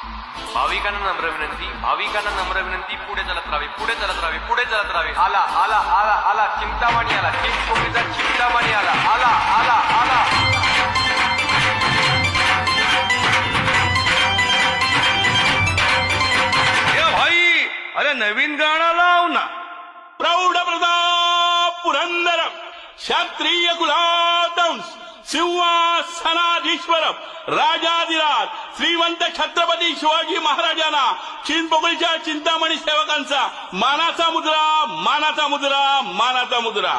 भाविकांना नम्र विनंती, पुढे चलत राहावे, पुढे चलत राहावे, पुढे चलत राहावे. आला आला आला आला चिंतामणी आला, चिंचपोकळीचा चिंतामणी आला, आला आला आला. भाई अरे नवीन गाणं लाव ना. प्रौढ प्रताप पुरंदर क्षत्रिय कुलादंश सिंहासनाधीश्वर राजाधिराज श्रीमंत छत्रपती शिवाजी महाराजांना चिंचपोकळीच्या चिंतामणी सेवकांचा मानाचा मुद्रा, मानाचा मुद्रा, मानाचा मुद्रा.